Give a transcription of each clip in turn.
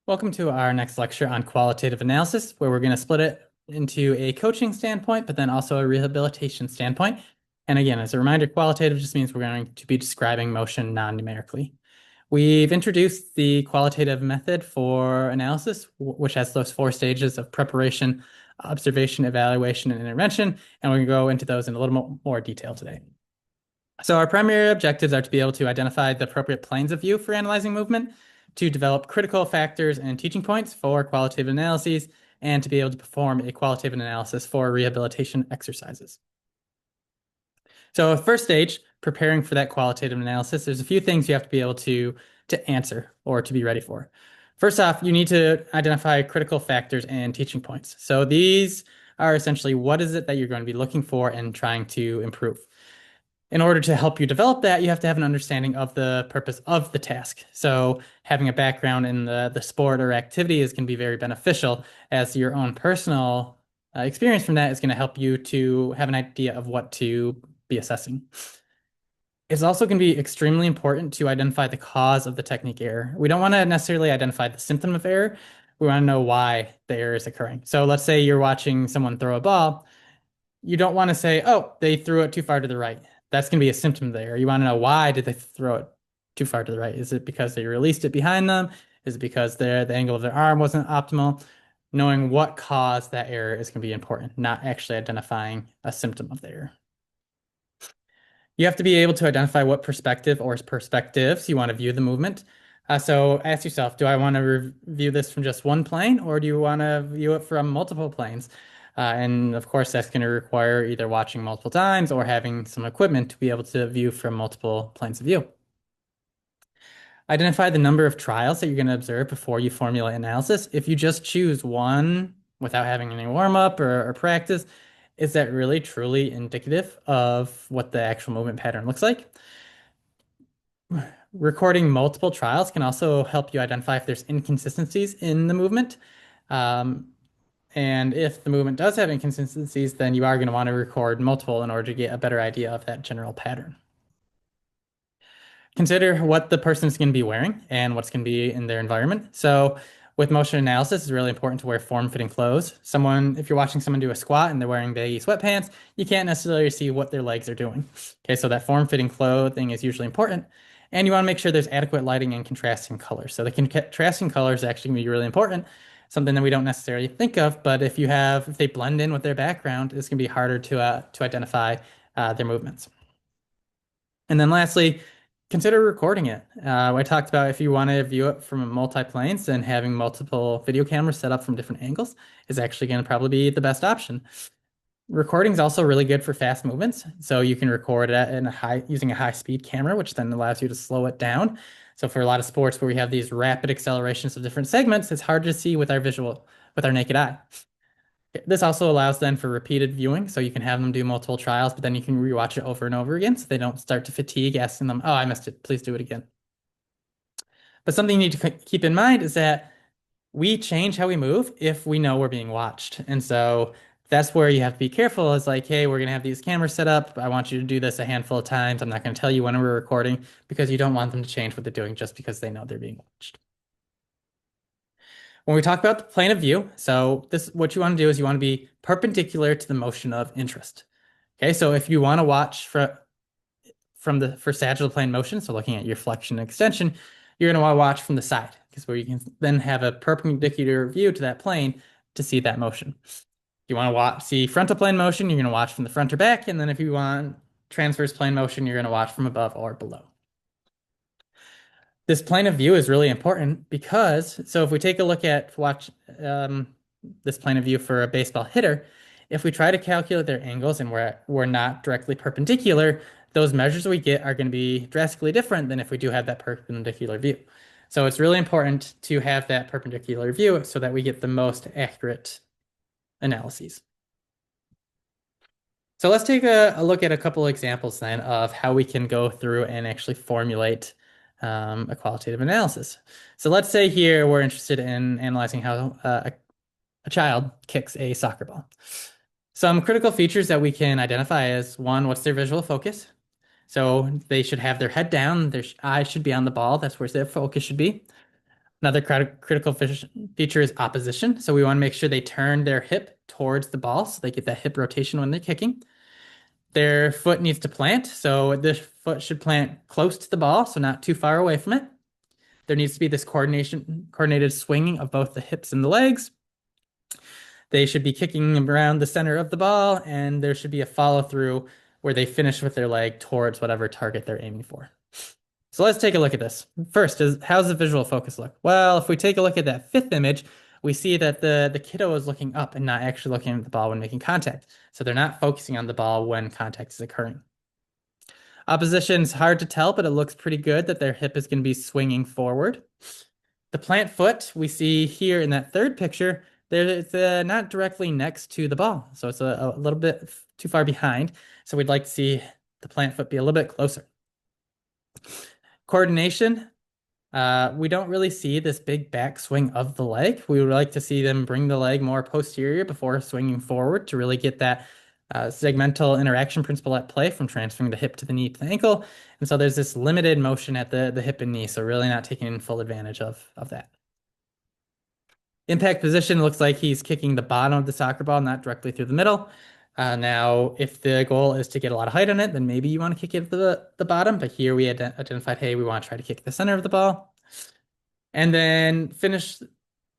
Welcome to our next lecture on qualitative analysis, where we're going to split it into a coaching standpoint, but then also a rehabilitation standpoint. And again, as a reminder, qualitative just means we're going to be describing motion non-numerically. We've introduced the qualitative method for analysis, which has those four stages of preparation, observation, evaluation, and intervention. And we're going to go into those in a little more detail today. So our primary objectives are to be able to identify the appropriate planes of view for analyzing movement, to develop critical factors and teaching points for qualitative analyses, and to be able to perform a qualitative analysis for rehabilitation exercises. So first stage, preparing for that qualitative analysis, there's a few things you have to be able to answer or to be ready for. First off, you need to identify critical factors and teaching points. So these are essentially what is it that you're going to be looking for and trying to improve. In order to help you develop that, you have to have an understanding of the purpose of the task. So having a background in the sport or activity is going to be very beneficial, as your own personal experience from that is going to help you to have an idea of what to be assessing. It's also going to be extremely important to identify the cause of the technique error. We don't want to necessarily identify the symptom of error. We want to know why the error is occurring. So let's say you're watching someone throw a ball. You don't want to say, oh, they threw it too far to the right. That's going to be a symptom there. You want to know, why did they throw it too far to the right? Is it because they released it behind them? Is it because the angle of their arm wasn't optimal? Knowing what caused that error is going to be important, not actually identifying a symptom of the error. You have to be able to identify what perspective or perspectives you want to view the movement. So ask yourself, do I want to review this from just one plane, or do you want to view it from multiple planes? And of course, that's going to require either watching multiple times or having some equipment to be able to view from multiple planes of view. Identify the number of trials that you're going to observe before you formulate analysis. If you just choose one without having any warm-up or practice, is that really truly indicative of what the actual movement pattern looks like? Recording multiple trials can also help you identify if there's inconsistencies in the movement. And if the movement does have inconsistencies, then you are going to want to record multiple in order to get a better idea of that general pattern. Consider what the person is going to be wearing and what's going to be in their environment. So with motion analysis, it's really important to wear form-fitting clothes. If you're watching someone do a squat and they're wearing baggy sweatpants, you can't necessarily see what their legs are doing. Okay, so that form-fitting clothing is usually important. And you want to make sure there's adequate lighting and contrasting colors. So the contrasting colors is actually going to be really important, something that we don't necessarily think of, but if they blend in with their background, it's going to be harder to identify their movements. And then lastly, consider recording it. I talked about if you want to view it from multi-planes, then having multiple video cameras set up from different angles is actually going to probably be the best option. Recording is also really good for fast movements. So you can record it using a high-speed camera, which then allows you to slow it down. So for a lot of sports where we have these rapid accelerations of different segments, it's hard to see with our naked eye. This also allows then for repeated viewing, so you can have them do multiple trials, but then you can rewatch it over and over again so they don't start to fatigue, asking them, oh, I missed it, please do it again. But something you need to keep in mind is that we change how we move if we know we're being watched. And so that's where you have to be careful. Is like, hey, we're going to have these cameras set up. I want you to do this a handful of times. I'm not going to tell you when we're recording, because you don't want them to change what they're doing just because they know they're being watched. When we talk about the plane of view, so what you want to do is you want to be perpendicular to the motion of interest. Okay, so if you want to watch for sagittal plane motion, so looking at your flexion and extension, you're going to want to watch from the side, because where you can then have a perpendicular view to that plane to see that motion. If you want to see frontal plane motion, you're going to watch from the front or back, and then if you want transverse plane motion, you're going to watch from above or below. This plane of view is really important because, so if we take a look at this plane of view for a baseball hitter, if we try to calculate their angles and we're not directly perpendicular, those measures we get are going to be drastically different than if we do have that perpendicular view. So it's really important to have that perpendicular view so that we get the most accurate analyses. So let's take a look at a couple examples then of how we can go through and actually formulate a qualitative analysis. So let's say here we're interested in analyzing how a child kicks a soccer ball. Some critical features that we can identify is, one, what's their visual focus? So they should have their head down, their eyes should be on the ball. That's where their focus should be. Another critical feature is opposition. So we want to make sure they turn their hip towards the ball so they get that hip rotation when they're kicking. Their foot needs to plant. So this foot should plant close to the ball, so not too far away from it. There needs to be this coordinated swinging of both the hips and the legs. They should be kicking around the center of the ball, and there should be a follow through where they finish with their leg towards whatever target they're aiming for. So let's take a look at this. First, how's the visual focus look? Well, if we take a look at that fifth image, we see that the kiddo is looking up and not actually looking at the ball when making contact. So they're not focusing on the ball when contact is occurring. Opposition's hard to tell, but it looks pretty good that their hip is going to be swinging forward. The plant foot we see here in that third picture, it's not directly next to the ball. So it's a little bit too far behind. So we'd like to see the plant foot be a little bit closer. Coordination, we don't really see this big backswing of the leg. We would like to see them bring the leg more posterior before swinging forward to really get that segmental interaction principle at play from transferring the hip to the knee to the ankle. And so there's this limited motion at the hip and knee, so really not taking full advantage of that. Impact position looks like he's kicking the bottom of the soccer ball, not directly through the middle. Now, if the goal is to get a lot of height on it, then maybe you want to kick it to the bottom. But here we identified, hey, we want to try to kick the center of the ball. And then finish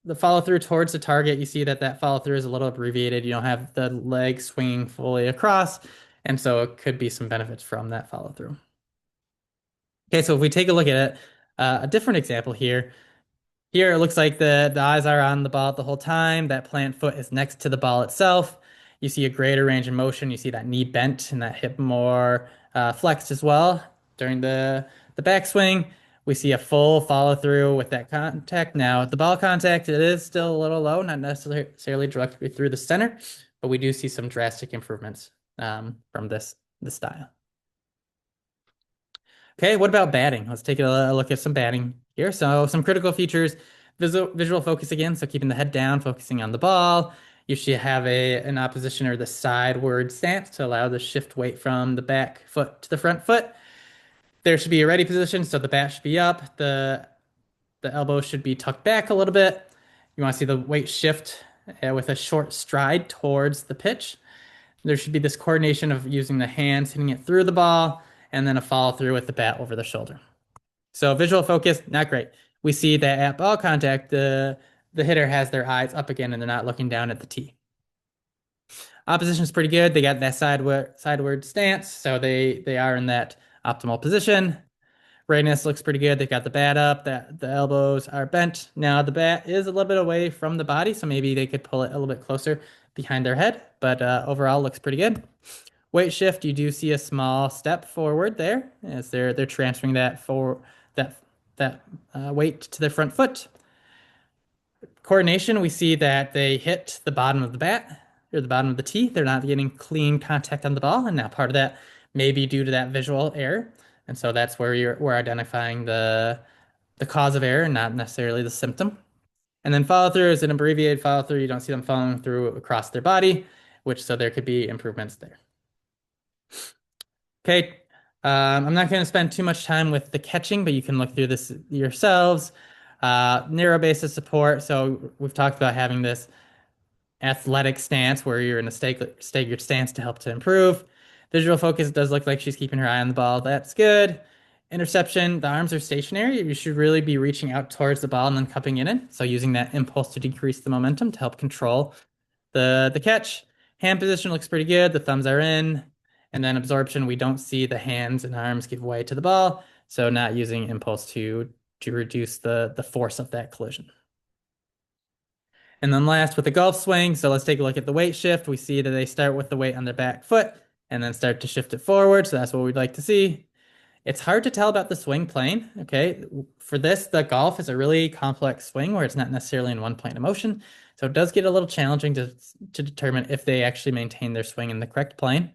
the follow through towards the target. You see that that follow through is a little abbreviated. You don't have the leg swinging fully across. And so it could be some benefits from that follow through. Okay, so if we take a look at it, a different example here. Here it looks like the eyes are on the ball the whole time. That plant foot is next to the ball itself. You see a greater range of motion. You see that knee bent and that hip more flexed as well during the backswing. We see a full follow through with that contact. Now, the ball contact, it is still a little low, not necessarily directly through the center, but we do see some drastic improvements from this style. Okay, what about batting? Let's take a look at some batting here. So some critical features, visual focus again, so keeping the head down, focusing on the ball. You should have an opposition or the sideward stance to allow the shift weight from the back foot to the front foot. There should be a ready position, so the bat should be up. The elbow should be tucked back a little bit. You want to see the weight shift with a short stride towards the pitch. There should be this coordination of using the hands, hitting it through the ball, and then a follow through with the bat over the shoulder. So visual focus, not great. We see that at ball contact, the hitter has their eyes up again and they're not looking down at the tee. Opposition is pretty good. They got that sideward stance, so they are in that optimal position. Readiness looks pretty good. They've got the bat up, that the elbows are bent. Now the bat is a little bit away from the body, so maybe they could pull it a little bit closer behind their head, but overall looks pretty good. Weight shift, you do see a small step forward there as they're transferring that weight to their front foot. Coordination, we see that they hit the bottom of the bat or the bottom of the tee. They're not getting clean contact on the ball, and now part of that may be due to that visual error. And so that's where we're identifying the cause of error, not necessarily the symptom. And then follow through is an abbreviated follow through. You don't see them following through across their body, so there could be improvements there. Okay, I'm not going to spend too much time with the catching, but you can look through this yourselves. Narrow base of support. So we've talked about having this athletic stance where you're in a staggered stance to help to improve. Visual focus does look like she's keeping her eye on the ball. That's good. Interception, the arms are stationary. You should really be reaching out towards the ball and then cupping it in. So using that impulse to decrease the momentum to help control the catch. Hand position looks pretty good. The thumbs are in. And then absorption, we don't see the hands and arms give way to the ball. So not using impulse to reduce the force of that collision. And then last with the golf swing, so let's take a look at the weight shift. We see that they start with the weight on their back foot and then start to shift it forward. So that's what we'd like to see. It's hard to tell about the swing plane. Okay. For this, the golf is a really complex swing where it's not necessarily in one plane of motion. So it does get a little challenging to determine if they actually maintain their swing in the correct plane.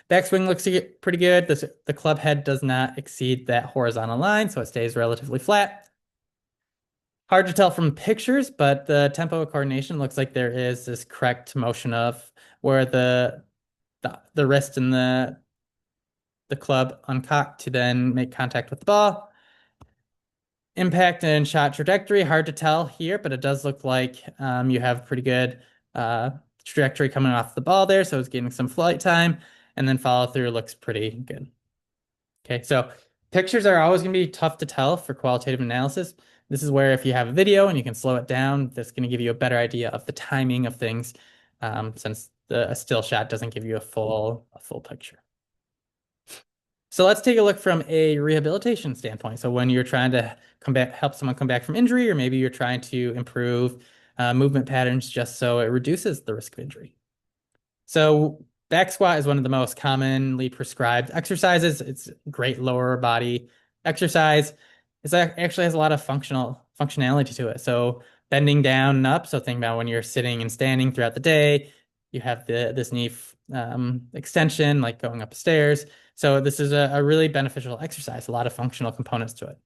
Backswing looks pretty good. The club head does not exceed that horizontal line, so it stays relatively flat. Hard to tell from pictures, but the tempo of coordination looks like there is this correct motion of where the wrist and the club uncocked to then make contact with the ball. Impact and shot trajectory, hard to tell here, but it does look like you have pretty good uh, trajectory coming off the ball there, so it's getting some flight time, and then follow through looks pretty good. Okay, so pictures are always going to be tough to tell for qualitative analysis. This is where if you have a video and you can slow it down, that's going to give you a better idea of the timing of things, since a still shot doesn't give you a full picture. So let's take a look from a rehabilitation standpoint. So when you're trying to help someone come back from injury, or maybe you're trying to improve movement patterns just so it reduces the risk of injury. So back squat is one of the most commonly prescribed exercises. It's great lower body exercise. Actually has a lot of functionality to it. So bending down and up. So think about when you're sitting and standing throughout the day, you have this knee extension, like going up stairs. So this is a really beneficial exercise, a lot of functional components to it.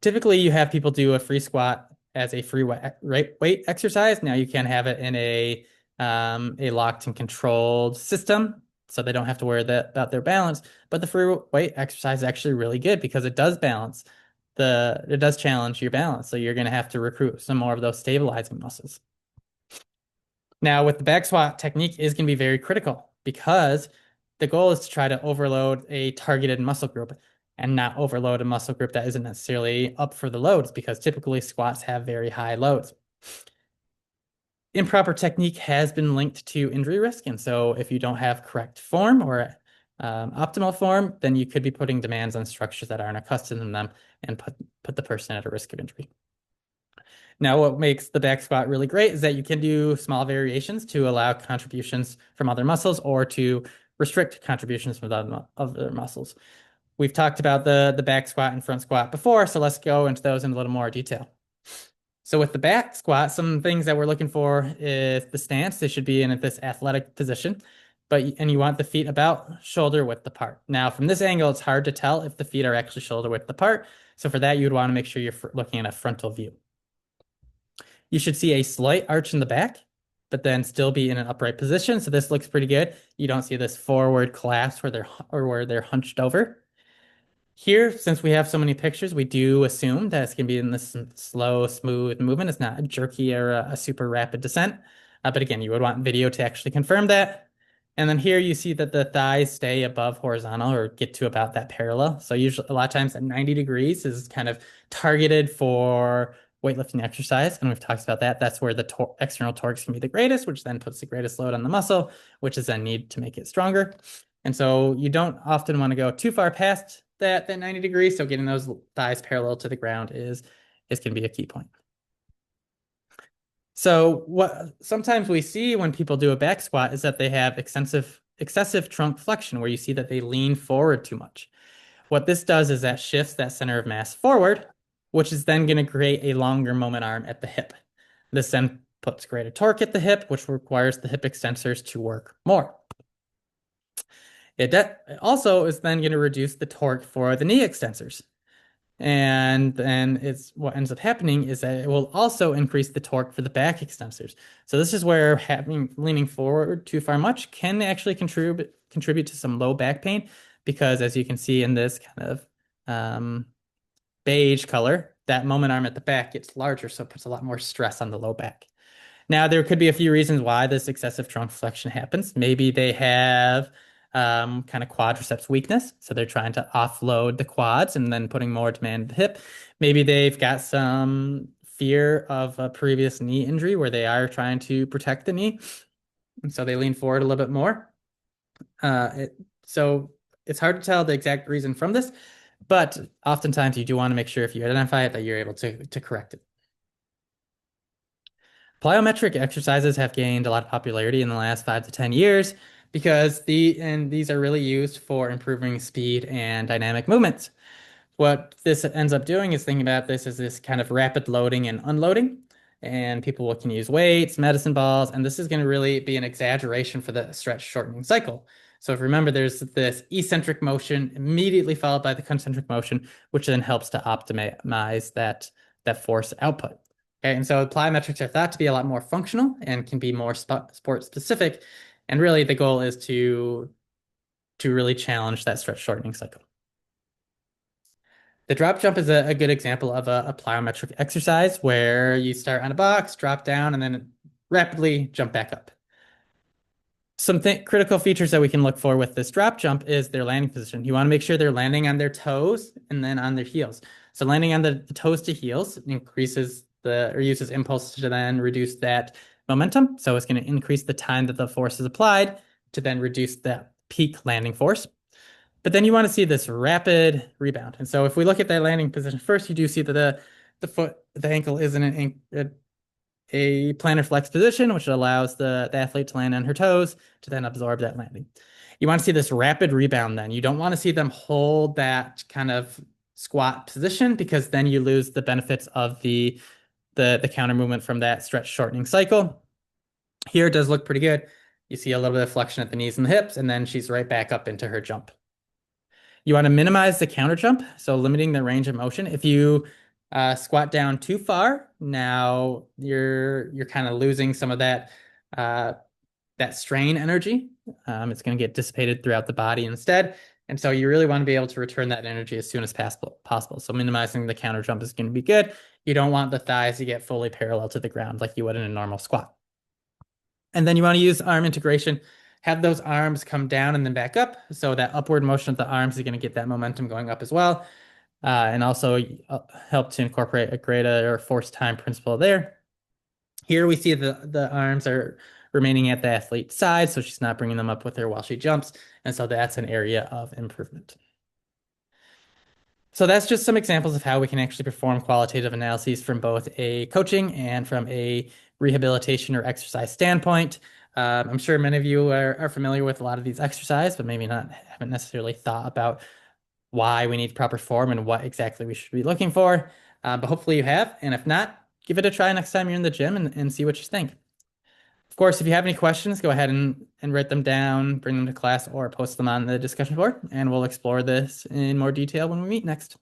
Typically, you have people do a free squat as a free weight exercise. Now you can have it in a locked and controlled system, so they don't have to worry about their balance. But the free weight exercise is actually really good because it does it does challenge your balance. So you're going to have to recruit some more of those stabilizing muscles. Now, with the back squat, technique is going to be very critical because the goal is to try to overload a targeted muscle group and not overload a muscle group that isn't necessarily up for the loads, because typically squats have very high loads. Improper technique has been linked to injury risk. And so if you don't have correct form or optimal form, then you could be putting demands on structures that aren't accustomed to them and put the person at a risk of injury. Now, what makes the back squat really great is that you can do small variations to allow contributions from other muscles or to restrict contributions from other muscles. We've talked about the back squat and front squat before, so let's go into those in a little more detail. So with the back squat, some things that we're looking for is the stance. They should be in this athletic position, and you want the feet about shoulder width apart. Now, from this angle, it's hard to tell if the feet are actually shoulder width apart. So for that, you would want to make sure you're looking at a frontal view. You should see a slight arch in the back, but then still be in an upright position. So this looks pretty good. You don't see this forward collapse where they're hunched over. Here, since we have so many pictures, we do assume that it's going to be in this slow, smooth movement. It's not a jerky or a super rapid descent. But again, you would want video to actually confirm that. And then here you see that the thighs stay above horizontal or get to about that parallel. So usually a lot of times at 90 degrees is kind of targeted for weightlifting exercise. And we've talked about that. That's where the external torques can be the greatest, which then puts the greatest load on the muscle, which is then need to make it stronger. And so you don't often want to go too far past that 90 degrees. So getting those thighs parallel to the ground is going to be a key point. So what sometimes we see when people do a back squat is that they have excessive trunk flexion, where you see that they lean forward too much. What this does is that shifts that center of mass forward, which is then going to create a longer moment arm at the hip. This then puts greater torque at the hip, which requires the hip extensors to work more. It also is then going to reduce the torque for the knee extensors. And then what ends up happening is that it will also increase the torque for the back extensors. So this is where leaning forward too far much can actually contribute to some low back pain, because as you can see in this kind of beige color, that moment arm at the back gets larger, so it puts a lot more stress on the low back. Now, there could be a few reasons why this excessive trunk flexion happens. Maybe they have kind of quadriceps weakness, so they're trying to offload the quads and then putting more demand to the hip. Maybe they've got some fear of a previous knee injury where they are trying to protect the knee, and so they lean forward a little bit more. So it's hard to tell the exact reason from this, but oftentimes you do want to make sure if you identify it that you're able to correct it. Plyometric exercises have gained a lot of popularity in the last 5 to 10 years because these are really used for improving speed and dynamic movements. What this ends up doing is thinking about this as this kind of rapid loading and unloading, and people can use weights, medicine balls, and this is going to really be an exaggeration for the stretch shortening cycle. So if you remember, there's this eccentric motion immediately followed by the concentric motion, which then helps to optimize that force output. Okay, and so plyometrics are thought to be a lot more functional and can be more sport specific. And really the goal is to really challenge that stretch shortening cycle. The drop jump is a good example of a plyometric exercise where you start on a box, drop down, and then rapidly jump back up. Some th critical features that we can look for with this drop jump is their landing position. You want to make sure they're landing on their toes and then on their heels. So landing on the toes to heels increases or uses impulse to then reduce that momentum. So it's going to increase the time that the force is applied to then reduce that peak landing force. But then you want to see this rapid rebound. And so if we look at that landing position first, you do see that the ankle is in a plantar flex position, which allows the athlete to land on her toes to then absorb that landing. You want to see this rapid rebound then. You don't want to see them hold that kind of squat position because then you lose the benefits of the counter movement from that stretch shortening cycle. Here it does look pretty good. You see a little bit of flexion at the knees and the hips, and then she's right back up into her jump. You want to minimize the counter jump, so limiting the range of motion. If you squat down too far, now you're kind of losing some of that that strain energy. It's going to get dissipated throughout the body instead. And so you really want to be able to return that energy as soon as possible. So minimizing the counter jump is going to be good. You don't want the thighs to get fully parallel to the ground like you would in a normal squat. And then you want to use arm integration. Have those arms come down and then back up. So that upward motion of the arms is going to get that momentum going up as well. And also help to incorporate a greater force time principle there. Here we see the arms are remaining at the athlete's side, so she's not bringing them up with her while she jumps. And so that's an area of improvement. So that's just some examples of how we can actually perform qualitative analyses from both a coaching and from a rehabilitation or exercise standpoint. I'm sure many of you are familiar with a lot of these exercises, but maybe haven't necessarily thought about why we need proper form and what exactly we should be looking for. But hopefully you have, and if not, give it a try next time you're in the gym and see what you think. Of course, if you have any questions, go ahead and write them down, bring them to class, or post them on the discussion board, and we'll explore this in more detail when we meet next.